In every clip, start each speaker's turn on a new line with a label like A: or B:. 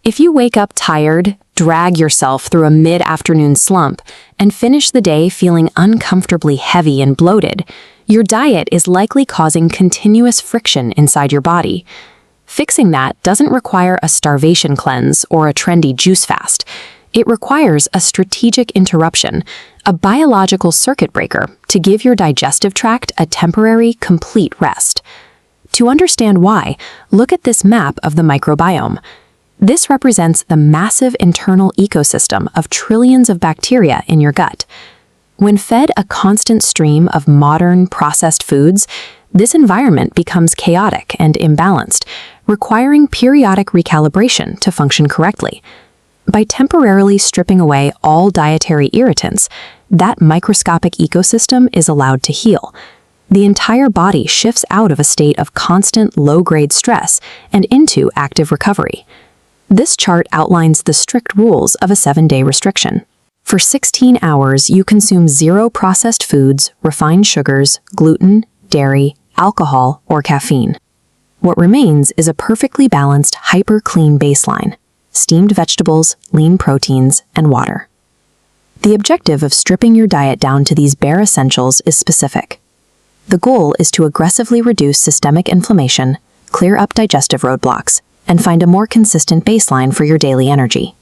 A: If you wake up tired, drag yourself through a mid-afternoon slump, and finish the day feeling uncomfortably heavy and bloated, your diet is likely causing continuous friction inside your body. Fixing that doesn't require a starvation cleanse or a trendy juice fast. It requires a strategic interruption, a biological circuit breaker, to give your digestive tract a temporary, complete rest. To understand why, look at this map of the microbiome. This represents the massive internal ecosystem of trillions of bacteria in your gut. When fed a constant stream of modern, processed foods, this environment becomes chaotic and imbalanced, requiring periodic recalibration to function correctly. By temporarily stripping away all dietary irritants, that microscopic ecosystem is allowed to heal. The entire body shifts out of a state of constant low-grade stress and into active recovery. This chart outlines the strict rules of a 7-day restriction. For 16 hours, you consume 0 processed foods, refined sugars, gluten, dairy, alcohol, or caffeine. What remains is a perfectly balanced, hyper-clean baseline: steamed vegetables, lean proteins, and water. The objective of stripping your diet down to these bare essentials is specific. The goal is to aggressively reduce systemic inflammation, clear up digestive roadblocks, and find a more consistent baseline for your daily energy.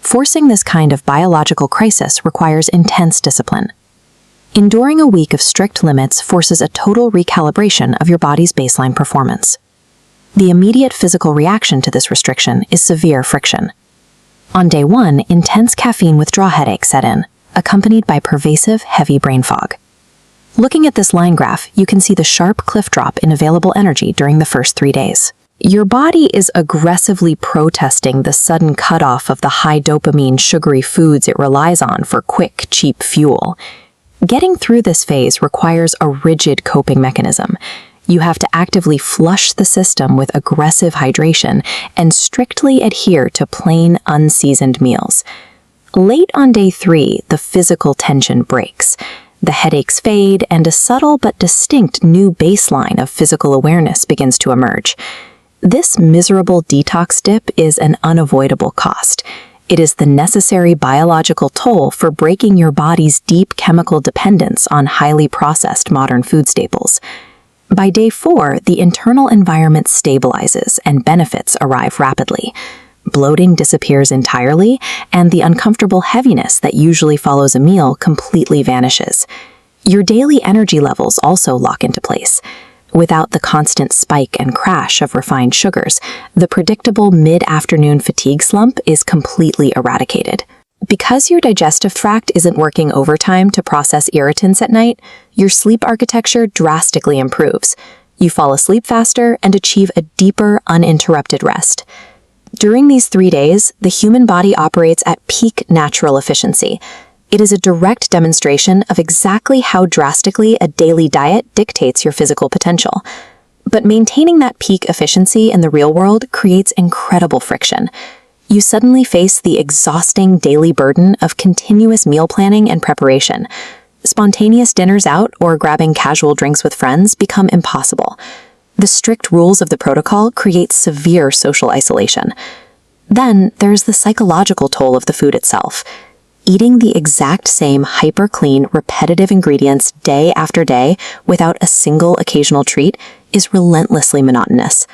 A: Forcing this kind of biological crisis requires intense discipline. Enduring a week of strict limits forces a total recalibration of your body's baseline performance. The immediate physical reaction to this restriction is severe friction. On day 1, intense caffeine withdrawal headaches set in, accompanied by pervasive, heavy brain fog. Looking at this line graph, you can see the sharp cliff drop in available energy during the first 3 days. Your body is aggressively protesting the sudden cutoff of the high dopamine, sugary foods it relies on for quick, cheap fuel. Getting through this phase requires a rigid coping mechanism. You have to actively flush the system with aggressive hydration and strictly adhere to plain, unseasoned meals. Late on day 3, the physical tension breaks. The headaches fade, and a subtle but distinct new baseline of physical awareness begins to emerge. This miserable detox dip is an unavoidable cost. It is the necessary biological toll for breaking your body's deep chemical dependence on highly processed modern food staples. By day 4, the internal environment stabilizes and benefits arrive rapidly. Bloating disappears entirely, and the uncomfortable heaviness that usually follows a meal completely vanishes. Your daily energy levels also lock into place. Without the constant spike and crash of refined sugars, the predictable mid-afternoon fatigue slump is completely eradicated. Because your digestive tract isn't working overtime to process irritants at night, your sleep architecture drastically improves. You fall asleep faster and achieve a deeper, uninterrupted rest. During these 3 days, the human body operates at peak natural efficiency. It is a direct demonstration of exactly how drastically a daily diet dictates your physical potential. But maintaining that peak efficiency in the real world creates incredible friction. You suddenly face the exhausting daily burden of continuous meal planning and preparation. Spontaneous dinners out or grabbing casual drinks with friends become impossible. The strict rules of the protocol create severe social isolation. Then there's the psychological toll of the food itself. Eating the exact same hyper-clean, repetitive ingredients day after day without a single occasional treat is relentlessly monotonous.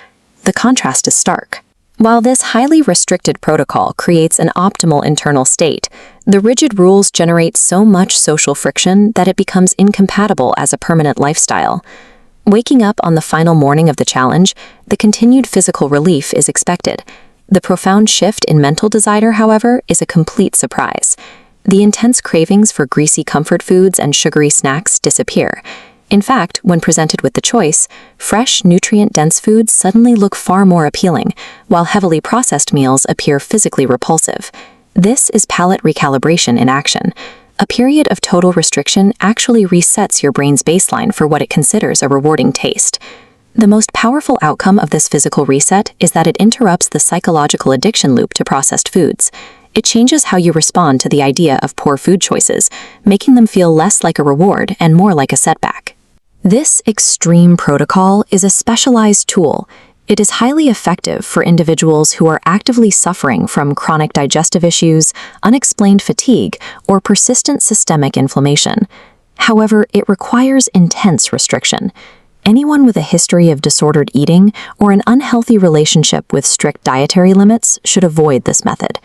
A: The contrast is stark. While this highly restricted protocol creates an optimal internal state, the rigid rules generate so much social friction that it becomes incompatible as a permanent lifestyle. Waking up on the final morning of the challenge, the continued physical relief is expected. The profound shift in mental desire, however, is a complete surprise. The intense cravings for greasy comfort foods and sugary snacks disappear. In fact, when presented with the choice, fresh, nutrient-dense foods suddenly look far more appealing, while heavily processed meals appear physically repulsive. This is palate recalibration in action. A period of total restriction actually resets your brain's baseline for what it considers a rewarding taste. The most powerful outcome of this physical reset is that it interrupts the psychological addiction loop to processed foods. It changes how you respond to the idea of poor food choices, making them feel less like a reward and more like a setback. This extreme protocol is a specialized tool. It is highly effective for individuals who are actively suffering from chronic digestive issues, unexplained fatigue, or persistent systemic inflammation. However, it requires intense restriction. Anyone with a history of disordered eating or an unhealthy relationship with strict dietary limits should avoid this method.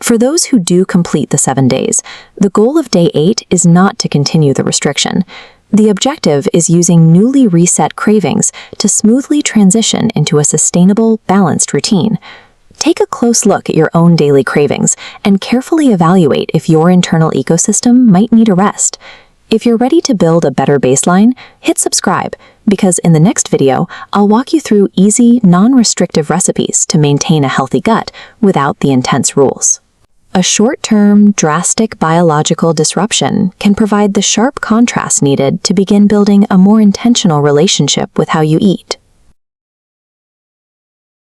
A: For those who do complete the 7 days, the goal of day 8 is not to continue the restriction. The objective is using newly reset cravings to smoothly transition into a sustainable, balanced routine. Take a close look at your own daily cravings and carefully evaluate if your internal ecosystem might need a rest. If you're ready to build a better baseline, hit subscribe, because in the next video, I'll walk you through easy, non-restrictive recipes to maintain a healthy gut without the intense rules. A short-term, drastic biological disruption can provide the sharp contrast needed to begin building a more intentional relationship with how you eat.